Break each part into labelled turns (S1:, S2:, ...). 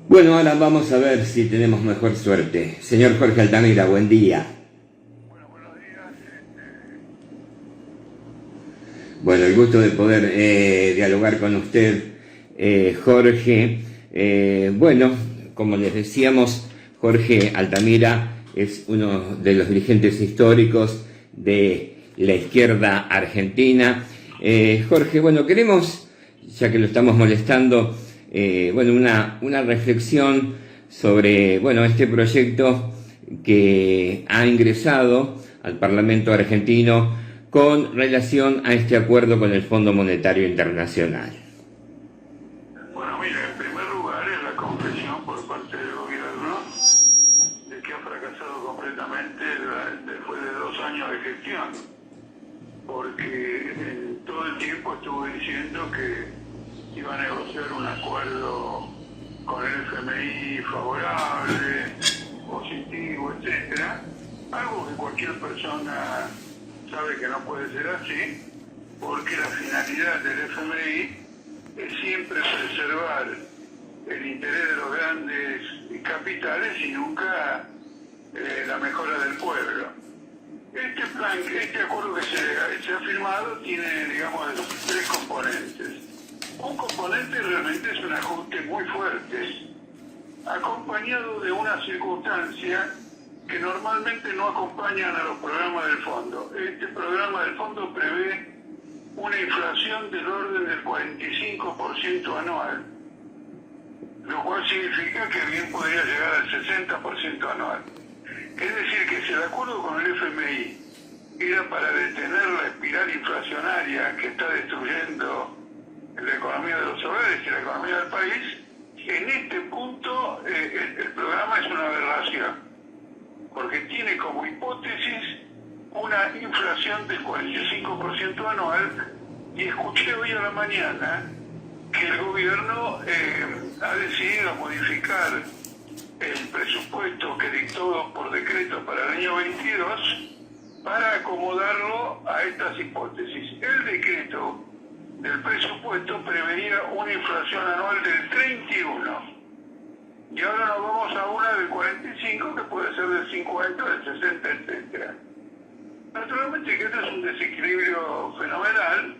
S1: Bueno, ahora vamos a ver si tenemos mejor suerte. Señor Jorge Altamira, buen día.
S2: Bueno, buenos días.
S1: Bueno, el gusto de poder dialogar con usted, Jorge. Bueno, como les decíamos, Jorge Altamira es uno de los dirigentes históricos de la izquierda argentina. Jorge, bueno, queremos, ya que lo estamos molestando, bueno, una reflexión sobre, bueno, este proyecto que ha ingresado al Parlamento argentino con relación a este acuerdo con el Fondo Monetario Internacional.
S2: Bueno, mira, en primer lugar es la confesión por parte del gobierno de que ha fracasado completamente después de 2 años de gestión, porque todo el tiempo estuvo diciendo que iba a negociar un acuerdo con el FMI favorable, positivo, etcétera, algo que cualquier persona sabe que no puede ser así, porque la finalidad del FMI es siempre preservar el interés de los grandes capitales y nunca la mejora del pueblo. Este acuerdo que se ha firmado tiene, digamos, 3 componentes. Un componente realmente es un ajuste muy fuerte, acompañado de una circunstancia que normalmente no acompañan a los programas del fondo. Este programa del fondo prevé una inflación del orden del 45% anual, lo cual significa que bien podría llegar al 60% anual. Es decir, que si el acuerdo con el FMI era para detener la espiral inflacionaria que está destruyendo la economía de los hogares y la economía del país, en este punto el programa es una aberración, porque tiene como hipótesis una inflación del 45% anual, y escuché hoy a la mañana que el gobierno ha decidido modificar el presupuesto que dictó por decreto para el año 22 para acomodarlo a estas hipótesis. El decreto del presupuesto preveía una inflación anual del 31. Y ahora nos vamos a una del 45, que puede ser del 50, del 60, etc. Naturalmente que esto es un desequilibrio fenomenal,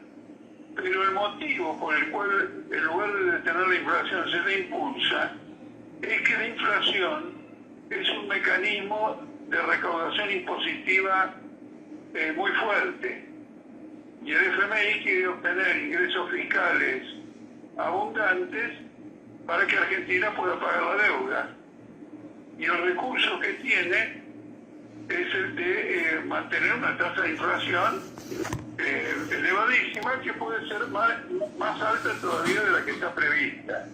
S2: pero el motivo por el cual, en lugar de detener la inflación, se le impulsa, es que la inflación es un mecanismo de recaudación impositiva muy fuerte. Y el FMI quiere obtener ingresos fiscales abundantes para que Argentina pueda pagar la deuda. Y el recurso que tiene es el de mantener una tasa de inflación elevadísima, que puede ser más alta todavía de la que está prevista.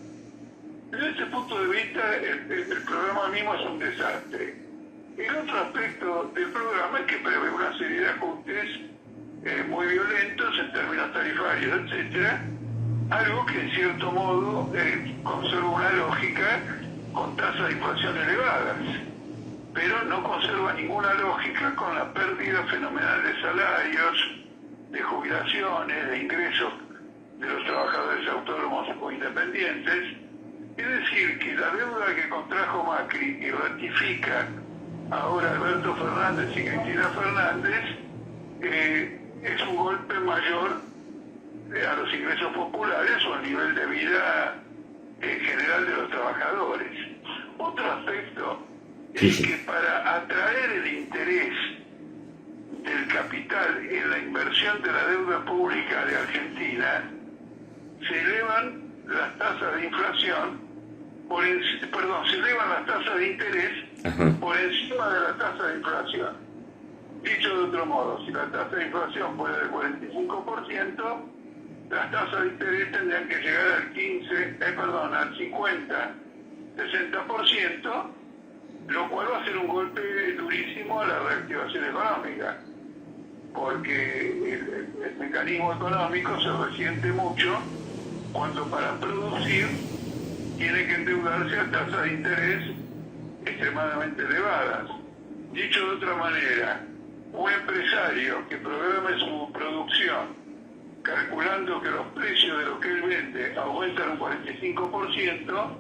S2: Desde ese punto de vista, el programa mismo es un desastre. El otro aspecto del programa es que prevé una serie de ajustes muy violentos en términos tarifarios, etcétera, algo que en cierto modo conserva una lógica con tasas de inflación elevadas, pero no conserva ninguna lógica con la pérdida fenomenal de salarios, de jubilaciones, de ingresos de los trabajadores autónomos o independientes. Es decir, que la deuda que contrajo Macri y ratifica ahora Alberto Fernández y Cristina Fernández es un golpe mayor a los ingresos populares o al nivel de vida general de los trabajadores. Otro aspecto es que para atraer el interés del capital en la inversión de la deuda pública de Argentina, se elevan las tasas de inflación, se elevan las tasas de interés por encima de la tasa de inflación. Dicho de otro modo, si la tasa de inflación fuera del 45%, las tasas de interés tendrían que llegar al 50, 60%, lo cual va a ser un golpe durísimo a la reactivación económica, porque el mecanismo económico se resiente mucho cuando para producir tiene que endeudarse a tasas de interés extremadamente elevadas. Dicho de otra manera, un empresario que programe su producción calculando que los precios de lo que él vende aumentan un 45%,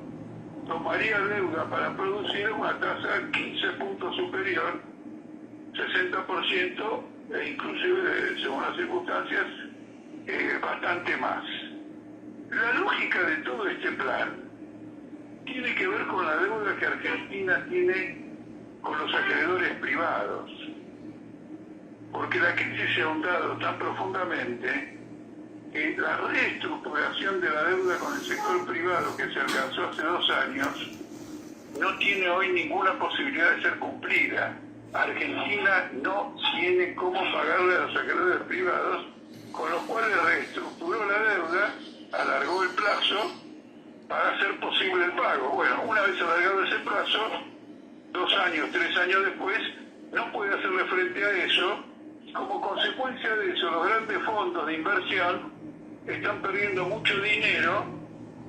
S2: tomaría deuda para producir una tasa 15 puntos superior, 60%, e inclusive, según las circunstancias, bastante más. La lógica de todo este plan tiene que ver con la deuda que Argentina tiene con los acreedores privados, porque la crisis se ha ahondado tan profundamente que la reestructuración de la deuda con el sector privado que se alcanzó hace 2 años no tiene hoy ninguna posibilidad de ser cumplida. Argentina no tiene cómo pagarle a los acreedores privados, con lo cual reestructuró la deuda, alargó el plazo para hacer posible el pago. Bueno, una vez alargado ese plazo, 2 años, 3 años después, no puede hacerle frente a eso. Como consecuencia de eso, los grandes fondos de inversión están perdiendo mucho dinero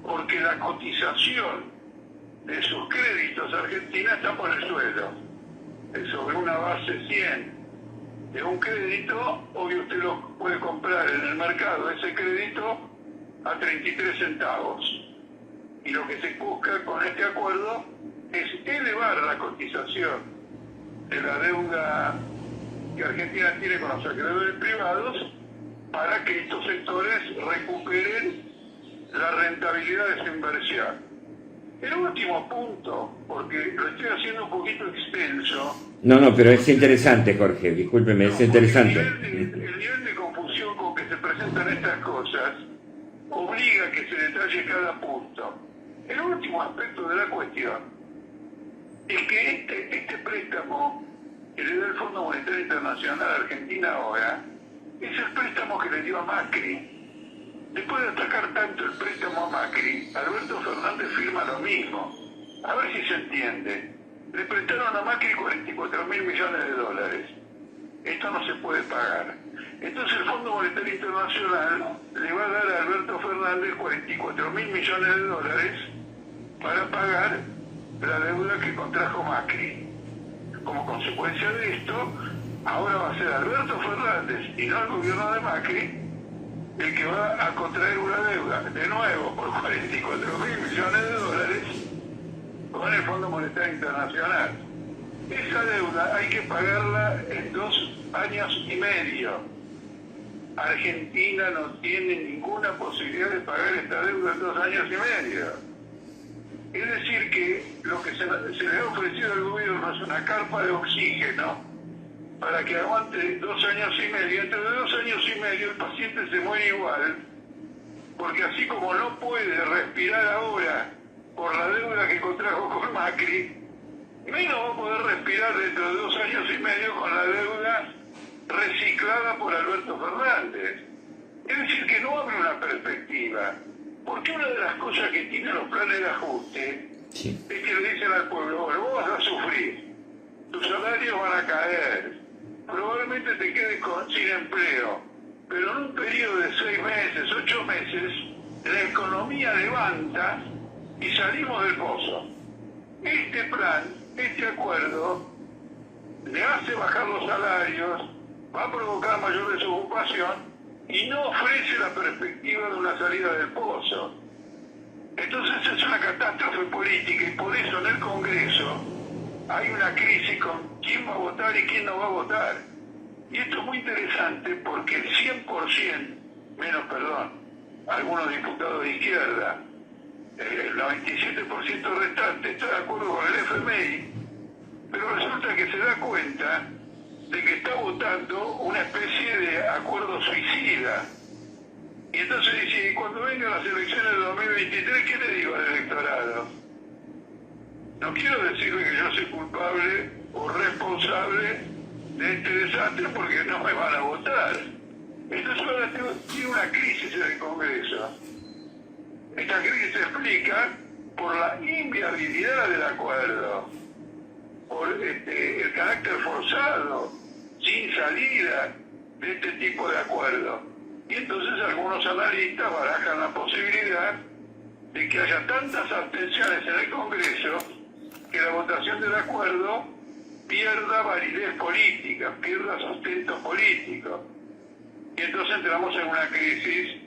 S2: porque la cotización de sus créditos a Argentina está por el suelo. Sobre una base 100 de un crédito, obvio usted lo puede comprar en el mercado, ese crédito, a 33 centavos. Y lo que se busca con este acuerdo es elevar la cotización de la deuda que Argentina tiene con los acreedores privados para que estos sectores recuperen la rentabilidad de su inversión. El último punto, porque lo estoy haciendo un poquito extenso.
S1: No, pero es interesante, Jorge, discúlpeme, es interesante.
S2: El nivel de confusión con que se presentan estas cosas obliga a que se detalle cada punto. El último aspecto de la cuestión es que este préstamo que le da el Fondo Monetario Internacional a Argentina ahora es el préstamo que le dio a Macri. Después de atacar tanto el préstamo a Macri, Alberto Fernández firma lo mismo. A ver si se entiende. Le prestaron a Macri 44.000 millones de dólares. Esto no se puede pagar. Entonces el Fondo Monetario Internacional le va a dar a Alberto Fernández 44.000 millones de dólares para pagar la deuda que contrajo Macri. Como consecuencia de esto, ahora va a ser Alberto Fernández y no el gobierno de Macri el que va a contraer una deuda, de nuevo, por 44.000 millones de dólares con el Fondo Monetario Internacional. Esa deuda hay que pagarla en 2 años y medio. Argentina no tiene ninguna posibilidad de pagar esta deuda en 2 años y medio. Es decir que lo que se le ha ofrecido al gobierno es una carpa de oxígeno para que aguante 2 años y medio. Entre 2 años y medio el paciente se muere igual, porque así como no puede respirar ahora por la deuda que contrajo con Macri, menos va a poder respirar dentro de 2 años y medio con la deuda reciclada por Alberto Fernández. Es decir, que no abre una perspectiva, porque una de las cosas que tienen los planes de ajuste es que le dicen al pueblo: bueno, vos vas a sufrir, tus salarios van a caer, probablemente te quedes sin empleo, pero en un periodo de 6 meses, 8 meses, la economía levanta y salimos del pozo. Este plan, este acuerdo, le hace bajar los salarios, va a provocar mayor desocupación y no ofrece la perspectiva de una salida del pozo. Entonces es una catástrofe política y por eso en el Congreso hay una crisis con quién va a votar y quién no va a votar. Y esto es muy interesante porque el 100%, algunos diputados de izquierda, el 97% restante está de acuerdo con el FMI, pero resulta que se da cuenta de que está votando una especie de acuerdo suicida. Y entonces dice: cuando vengan las elecciones de 2023, ¿qué le digo al electorado? No quiero decirle que yo soy culpable o responsable de este desastre porque no me van a votar. Entonces ahora tiene una crisis en el Congreso. Esta crisis se explica por la inviabilidad del acuerdo, por el carácter forzado, sin salida de este tipo de acuerdo. Y entonces algunos analistas barajan la posibilidad de que haya tantas abstenciones en el Congreso que la votación del acuerdo pierda validez política, pierda sustento político. Y entonces entramos en una crisis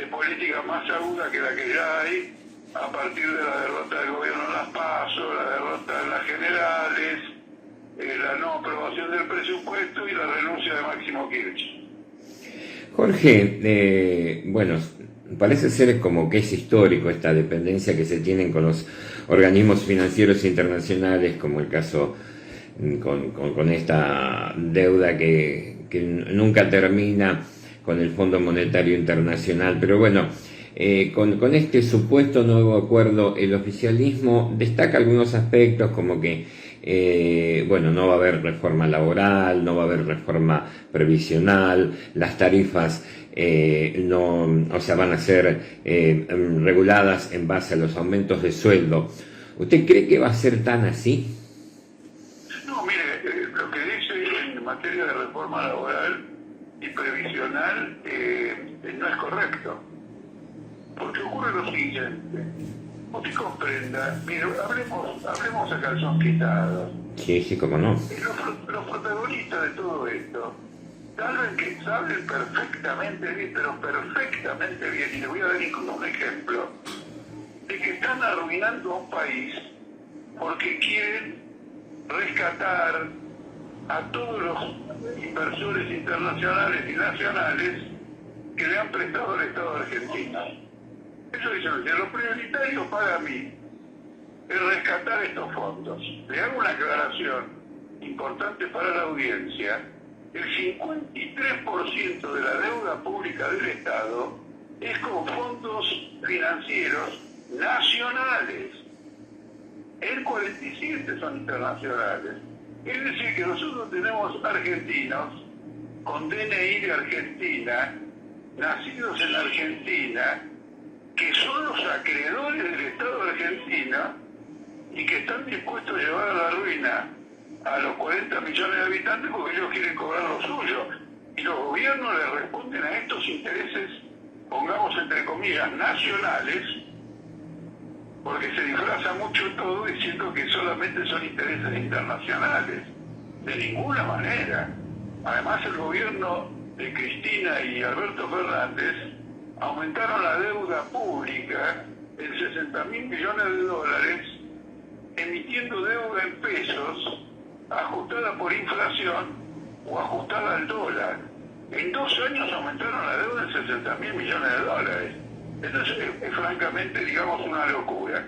S2: política más aguda que la que ya hay a partir de la derrota del gobierno en las PASO, la derrota en las generales, la no aprobación del presupuesto y la renuncia de Máximo Kirchner.
S1: Jorge, bueno, parece ser como que es histórico esta dependencia que se tienen con los organismos financieros internacionales, como el caso con esta deuda que nunca termina con el Fondo Monetario Internacional. Pero bueno, con este supuesto nuevo acuerdo, el oficialismo destaca algunos aspectos como que bueno, no va a haber reforma laboral, no va a haber reforma previsional, las tarifas no, o sea, van a ser reguladas en base a los aumentos de sueldo. ¿Usted cree que va a ser tan así?
S2: No, mire, lo que dice en materia de reforma laboral y previsional no es correcto. Porque ocurre lo siguiente. Usted comprenda, mire, hablemos a calzón quitado.
S1: Sí, cómo no.
S2: Los protagonistas de todo esto saben perfectamente bien, pero perfectamente bien, y le voy a dar incluso un ejemplo, de que están arruinando a un país porque quieren rescatar a todos los inversores internacionales y nacionales que le han prestado al Estado argentino. Eso dice, lo prioritario para mí es rescatar estos fondos. Le hago una aclaración importante para la audiencia. El 53% de la deuda pública del Estado es con fondos financieros nacionales. El 47% son internacionales. Es decir, que nosotros tenemos argentinos con DNI de Argentina, nacidos en Argentina, que son los acreedores del Estado argentino y que están dispuestos a llevar a la ruina a los 40 millones de habitantes porque ellos quieren cobrar lo suyo. Y los gobiernos le responden a estos intereses, pongamos entre comillas, nacionales, porque se disfraza mucho todo diciendo que solamente son intereses internacionales. De ninguna manera. Además, el gobierno de Cristina y Alberto Fernández aumentaron la deuda pública en 60.000 millones de dólares, emitiendo deuda en pesos, ajustada por inflación o ajustada al dólar. En 2 años aumentaron la deuda en 60.000 millones de dólares. Entonces es francamente, digamos, una locura.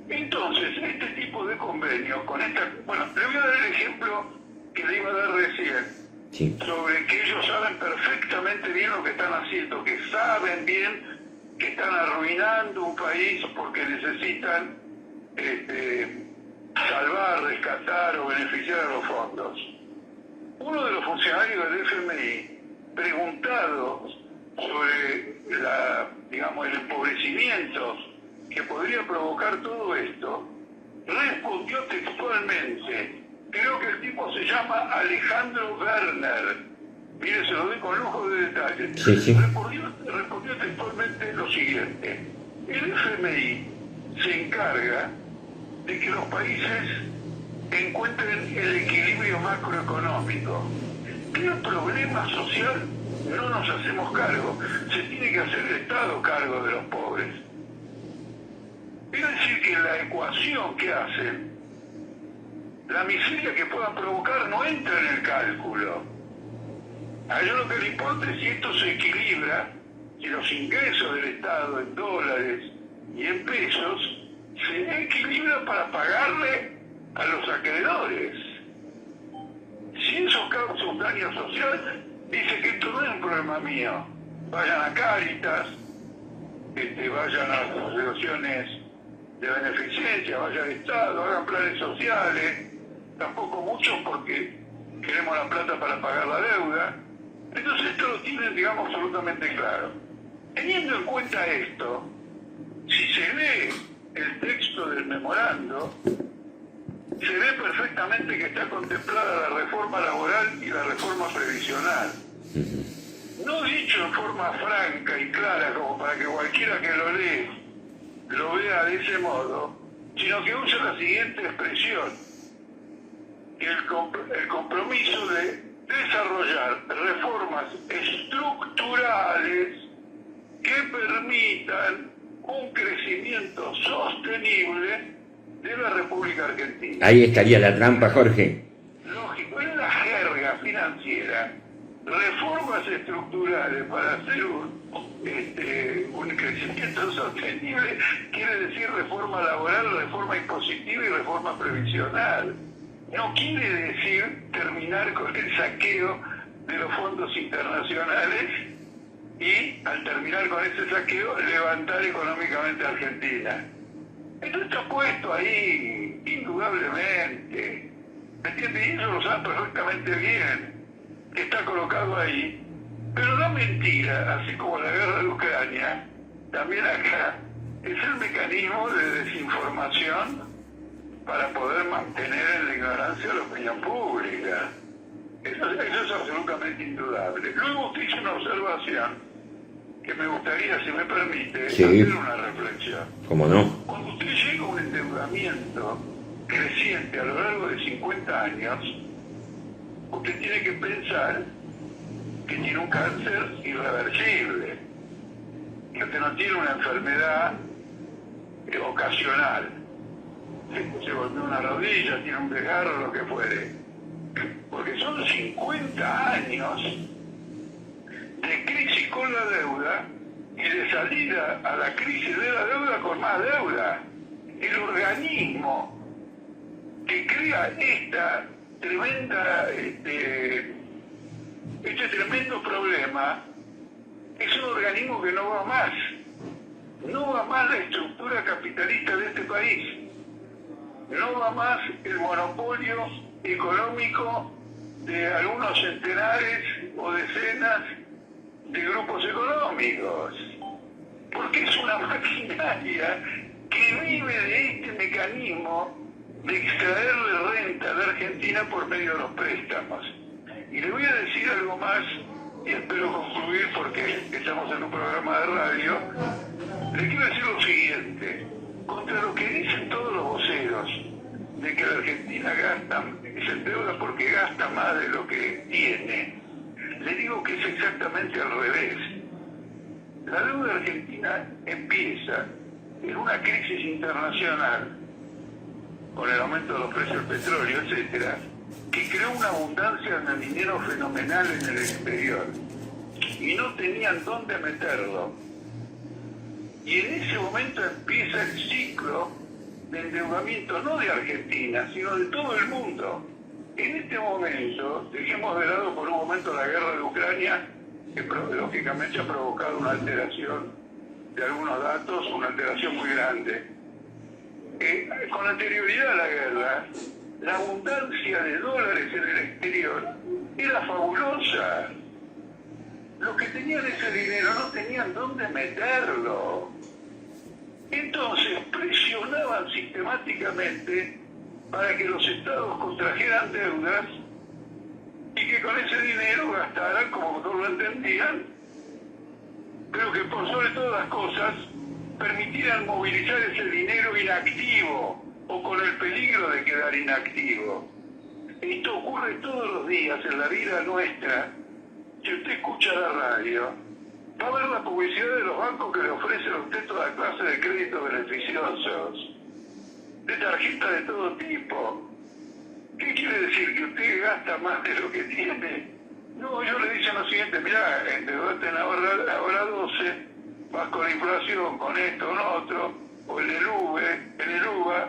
S2: Entonces, este tipo de convenio, con esta... Bueno, le voy a dar el ejemplo que le iba a dar recién. Sí. Sobre que ellos saben perfectamente bien lo que están haciendo, que saben bien que están arruinando un país porque necesitan salvar, rescatar o beneficiar a los fondos. Uno de los funcionarios del FMI, preguntado sobre el empobrecimiento que podría provocar todo esto, respondió textualmente. Creo que el tipo se llama Alejandro Werner. Mire, se lo doy con lujo de detalles. Sí. Respondió textualmente lo siguiente. El FMI se encarga de que los países encuentren el equilibrio macroeconómico. ¿Qué problema social no nos hacemos cargo? Se tiene que hacer el Estado cargo de los pobres. Es decir, que la ecuación que hacen, la miseria que puedan provocar no entra en el cálculo. A ellos lo que les importa es si esto se equilibra, si los ingresos del Estado en dólares y en pesos se equilibran para pagarle a los acreedores. Si eso causa un daño social, dice que esto no es un problema mío. Vayan a Cáritas, vayan a las asociaciones de beneficencia, vayan al Estado, hagan planes sociales. Tampoco mucho porque queremos la plata para pagar la deuda. Entonces esto lo tienen, digamos, absolutamente claro. Teniendo en cuenta esto, si se lee el texto del memorando, se ve perfectamente que está contemplada la reforma laboral y la reforma previsional. No dicho en forma franca y clara como para que cualquiera que lo lee lo vea de ese modo, sino que usa la siguiente expresión: el compromiso de desarrollar reformas estructurales que permitan un crecimiento sostenible de la República Argentina.
S1: Ahí estaría la trampa, Jorge.
S2: Lógico, en la jerga financiera, reformas estructurales para hacer un crecimiento sostenible quiere decir reforma laboral, reforma impositiva y reforma previsional. No quiere decir terminar con el saqueo de los fondos internacionales y, al terminar con ese saqueo, levantar económicamente a Argentina. Esto está puesto ahí, indudablemente. ¿Me entiendes? Y ellos lo saben perfectamente bien, que está colocado ahí. Pero la mentira, así como la guerra de Ucrania, también acá, es el mecanismo de desinformación para poder mantener en la ignorancia la opinión pública. Eso es absolutamente indudable. Luego usted hizo una observación que me gustaría, si me permite, hacer una reflexión.
S1: ¿Cómo no?
S2: Cuando usted llega a un endeudamiento creciente a lo largo de 50 años, usted tiene que pensar que tiene un cáncer irreversible, que usted no tiene una enfermedad ocasional. Se golpeó una rodilla, tiene un desgarro, lo que fuere. Porque son 50 años de crisis con la deuda y de salida a la crisis de la deuda con más deuda. El organismo que crea este tremendo problema es un organismo que no va más. No va más la estructura capitalista de este país. No va más el monopolio económico de algunos centenares o decenas de grupos económicos, porque es una maquinaria que vive de este mecanismo de extraerle renta a la Argentina por medio de los préstamos. Y le voy a decir algo más, y espero concluir porque estamos en un programa de radio. Le quiero decir lo siguiente: contra lo que dicen todos los voceros de que la Argentina se endeuda porque gasta más de lo que tiene, le digo que es exactamente al revés. La deuda argentina empieza en una crisis internacional, con el aumento de los precios del petróleo, etcétera, que creó una abundancia de dinero fenomenal en el exterior, y no tenían dónde meterlo. Y en ese momento empieza el ciclo de endeudamiento, no de Argentina, sino de todo el mundo. En este momento, dejemos de lado por un momento la guerra de Ucrania, que lógicamente ha provocado una alteración de algunos datos, una alteración muy grande. Con anterioridad a la guerra, la abundancia de dólares en el exterior era fabulosa. Los que tenían ese dinero no tenían dónde meterlo. Entonces presionaban sistemáticamente para que los estados contrajeran deudas y que con ese dinero gastaran como todos lo entendían, pero que por sobre todas las cosas permitieran movilizar ese dinero inactivo o con el peligro de quedar inactivo. Esto ocurre todos los días en la vida nuestra. Si usted escucha la radio, va a ver la publicidad de los bancos que le ofrecen a usted toda clase de créditos beneficiosos, de tarjetas de todo tipo. ¿Qué quiere decir? ¿Que usted gasta más de lo que tiene? No, yo le dicen lo siguiente: mirá, endeudate ahora 12, vas con inflación, con esto, con otro, o en el UVA,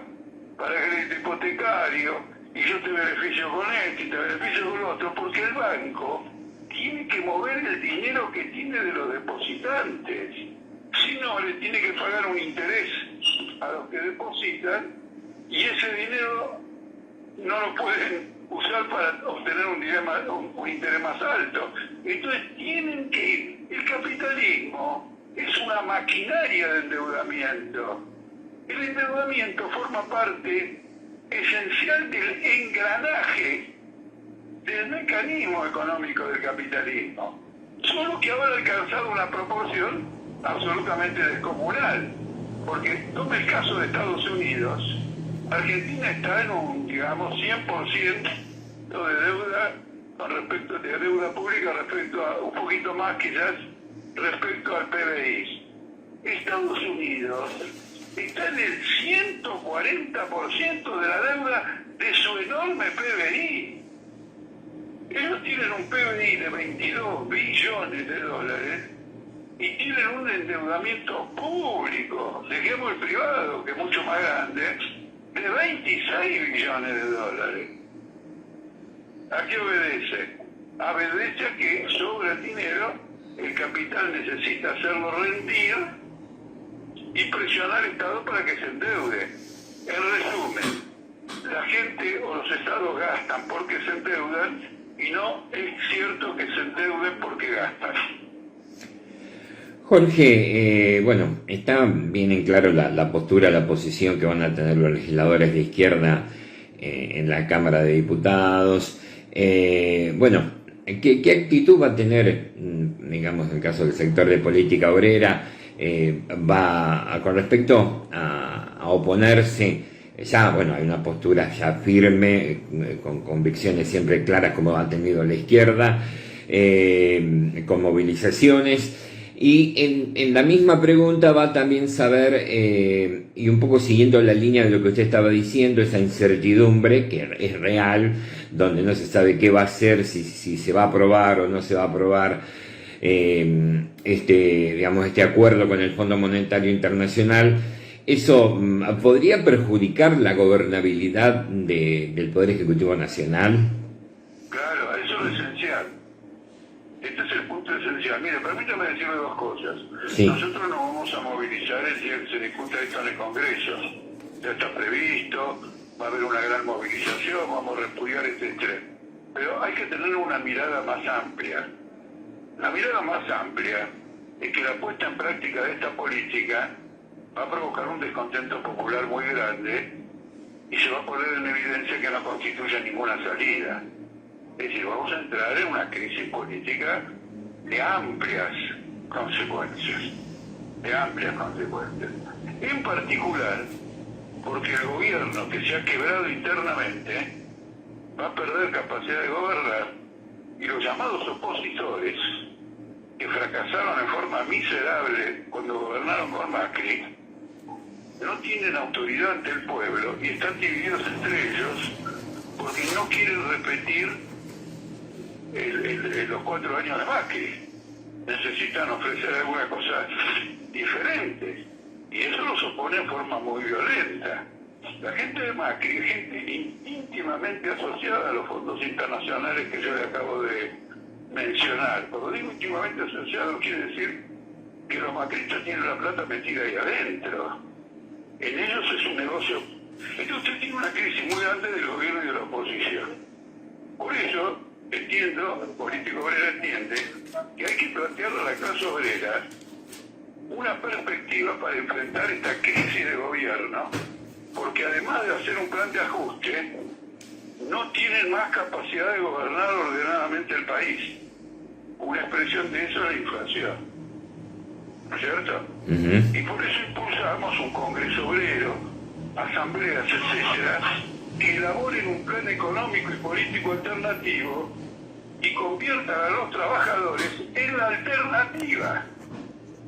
S2: para crédito hipotecario, y yo te beneficio con esto y te beneficio con otro, porque el banco tiene que mover el dinero que tiene de los depositantes. Si no, le tiene que pagar un interés a los que depositan, y ese dinero no lo pueden usar para obtener un interés más alto. Entonces tienen que... El capitalismo es una maquinaria de endeudamiento. El endeudamiento forma parte esencial del engranaje del mecanismo económico del capitalismo, solo que ahora ha alcanzado una proporción absolutamente descomunal, porque tome el caso de Estados Unidos. Argentina está en un, digamos, 100% de deuda con respecto de deuda pública, respecto a un poquito más quizás respecto al PBI. Estados Unidos está en el 140% de la deuda de su enorme PBI. Ellos tienen un PBI de 22 billones de dólares y tienen un endeudamiento público, dejemos el privado, que es mucho más grande, de 26 billones de dólares. ¿A qué obedece? Obedece a que sobra el dinero, el capital necesita hacerlo rendir y presionar al Estado para que se endeude. En resumen, la gente o los estados gastan porque se endeudan y no es cierto que se endeuden porque gastan.
S1: Jorge, bueno, está bien en claro la postura, la posición que van a tener los legisladores de izquierda en la Cámara de Diputados. Bueno, ¿qué actitud va a tener, digamos, en el caso del sector de política obrera, con respecto a oponerse? Ya, bueno, hay una postura ya firme, con convicciones siempre claras como ha tenido la izquierda, con movilizaciones. Y en la misma pregunta va también saber, y un poco siguiendo la línea de lo que usted estaba diciendo, esa incertidumbre que es real, donde no se sabe qué va a hacer, si se va a aprobar o no se va a aprobar este acuerdo con el Fondo Monetario Internacional. ¿Eso podría perjudicar la gobernabilidad del Poder Ejecutivo Nacional?
S2: Claro, eso es lo esencial. Este es el punto esencial. Mire, permítame decirle dos cosas.
S1: Sí.
S2: Nosotros nos vamos a movilizar el día que se discuta esto en el Congreso. Ya está previsto, va a haber una gran movilización, vamos a repudiar este tren. Pero hay que tener una mirada más amplia. La mirada más amplia es que la puesta en práctica de esta política va a provocar un descontento popular muy grande y se va a poner en evidencia que no constituye ninguna salida. Es decir, vamos a entrar en una crisis política de amplias consecuencias. En particular, porque el gobierno que se ha quebrado internamente va a perder capacidad de gobernar y los llamados opositores, que fracasaron en forma miserable cuando gobernaron con Macri, no tienen autoridad ante el pueblo y están divididos entre ellos porque no quieren repetir los 4 años de Macri. Necesitan ofrecer alguna cosa diferente y eso los opone en forma muy violenta. La gente de Macri es gente íntimamente asociada a los fondos internacionales que yo le acabo de mencionar. Cuando digo íntimamente asociado quiere decir que los macristas tienen la plata metida ahí adentro. En ellos es un negocio. Entonces usted tiene una crisis muy grande del gobierno y de la oposición. Por eso entiendo, el político obrero entiende, que hay que plantearle a la clase obrera una perspectiva para enfrentar esta crisis de gobierno, porque además de hacer un plan de ajuste, no tienen más capacidad de gobernar ordenadamente el país. Una expresión de eso es la inflación, ¿no es cierto? Y por eso impulsamos un Congreso obrero, asambleas, etcétera, que elaboren un plan económico y político alternativo y conviertan a los trabajadores en la alternativa.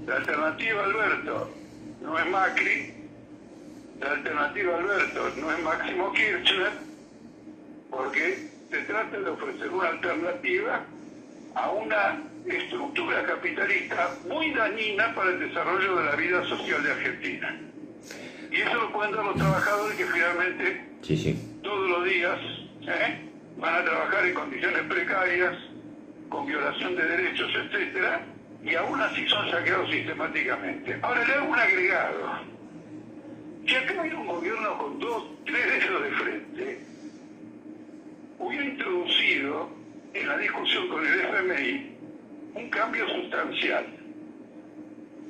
S2: La alternativa, Alberto, no es Macri, la alternativa, Alberto, no es Máximo Kirchner, porque se trata de ofrecer una alternativa a una estructura capitalista muy dañina para el desarrollo de la vida social de Argentina. Y eso lo pueden dar los trabajadores que finalmente todos los días van a trabajar en condiciones precarias, con violación de derechos, etcétera, y aún así son saqueados sistemáticamente. Ahora le hago un agregado. Si acá hay un gobierno con 3 dedos de frente, hubiera introducido en la discusión con el FMI un cambio sustancial.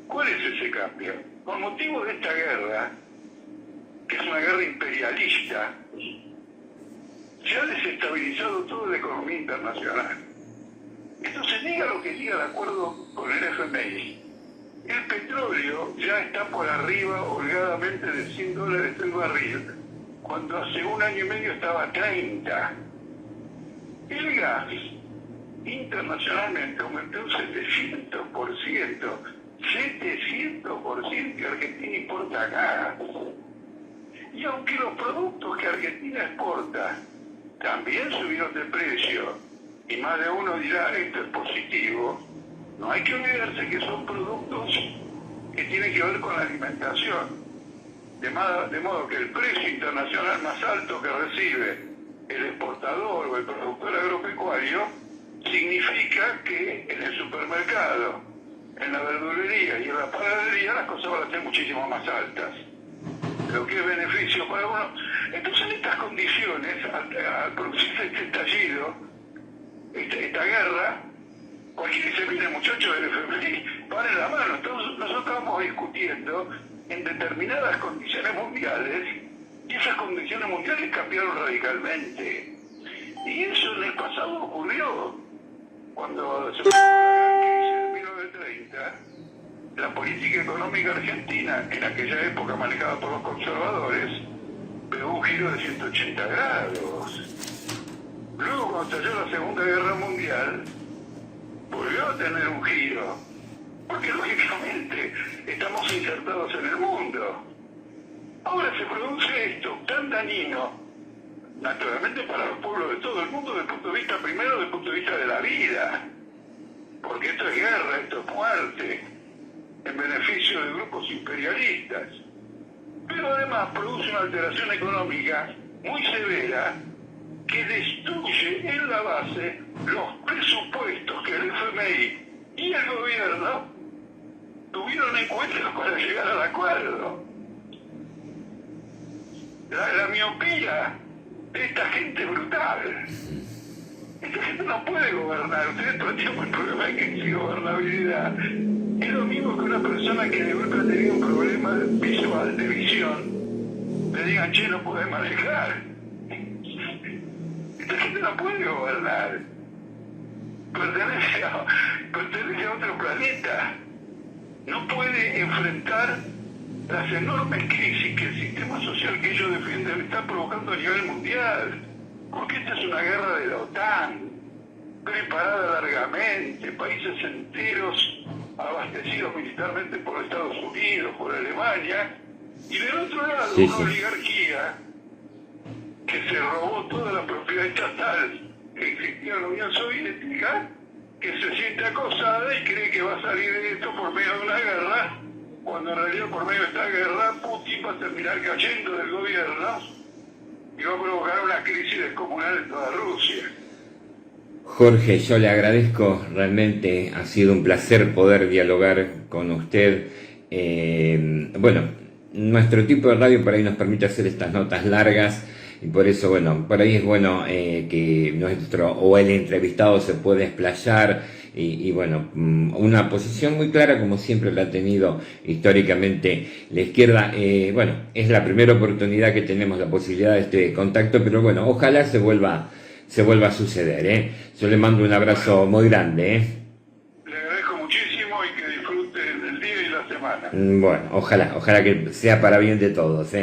S2: ¿Cuál es ese cambio? Con motivo de esta guerra, que es una guerra imperialista, se ha desestabilizado toda la economía internacional. Entonces, diga lo que diga de acuerdo con el FMI, el petróleo ya está por arriba holgadamente de $100 el barril, cuando hace 1 año y medio estaba a 30. El gas internacionalmente aumentó un 700%, 700% que Argentina importa gas. Y aunque los productos que Argentina exporta también subieron de precio, y más de uno dirá esto es positivo, no hay que olvidarse que son productos que tienen que ver con la alimentación. De modo que el precio internacional más alto que recibe el exportador o el productor agropecuario significa que en el supermercado, en la verdulería y en la panadería las cosas van a ser muchísimo más altas, lo que es beneficio para uno. Entonces, en estas condiciones, al producirse este estallido, esta guerra, cualquiera dice, mire muchachos del FMI, paren la mano. Entonces, nosotros estamos discutiendo en determinadas condiciones mundiales, y esas condiciones mundiales cambiaron radicalmente. Y eso en el pasado ocurrió. Cuando se produjo la gran crisis de 1930, la política económica argentina, en aquella época manejada por los conservadores, pegó un giro de 180 grados. Luego, cuando estalló la Segunda Guerra Mundial, volvió a tener un giro, porque lógicamente estamos insertados en el mundo. Ahora se produce esto tan dañino, naturalmente para los pueblos de todo el mundo, desde el punto de vista, primero desde el punto de vista de la vida, porque esto es guerra, esto es muerte, en beneficio de grupos imperialistas. Pero además produce una alteración económica muy severa que destruye en la base los presupuestos que el FMI y el gobierno tuvieron en cuenta para llegar al acuerdo. La miopía de esta gente brutal. Esta gente no puede gobernar. Ustedes plantean el problema de que sin gobernabilidad. Es lo mismo que una persona que de golpe ha tenido un problema visual, de visión, le digan, che, no puede manejar. Esta gente no puede gobernar. Pertenece a otro planeta. No puede enfrentar las enormes crisis que el sistema social que ellos defienden está provocando a nivel mundial. Porque esta es una guerra de la OTAN, preparada largamente, países enteros abastecidos militarmente por Estados Unidos, por Alemania, y del otro lado una oligarquía que se robó toda la propiedad estatal que existía en la Unión Soviética, que se siente acosada y cree que va a salir de esto por medio de una guerra, cuando en realidad por medio de esta guerra Putin va a terminar cayendo del gobierno y va a provocar una crisis descomunal en toda Rusia.
S1: Jorge, yo le agradezco, realmente ha sido un placer poder dialogar con usted. Bueno, nuestro tipo de radio por ahí nos permite hacer estas notas largas y por eso, bueno, por ahí es bueno que nuestro o el entrevistado se pueda explayar y bueno, una posición muy clara como siempre la ha tenido históricamente la izquierda. Bueno, es la primera oportunidad que tenemos la posibilidad de este contacto, pero bueno, ojalá se vuelva a suceder, Yo le mando un abrazo muy grande,
S2: Le agradezco muchísimo y que disfruten el día y la semana.
S1: Bueno, ojalá que sea para bien de todos,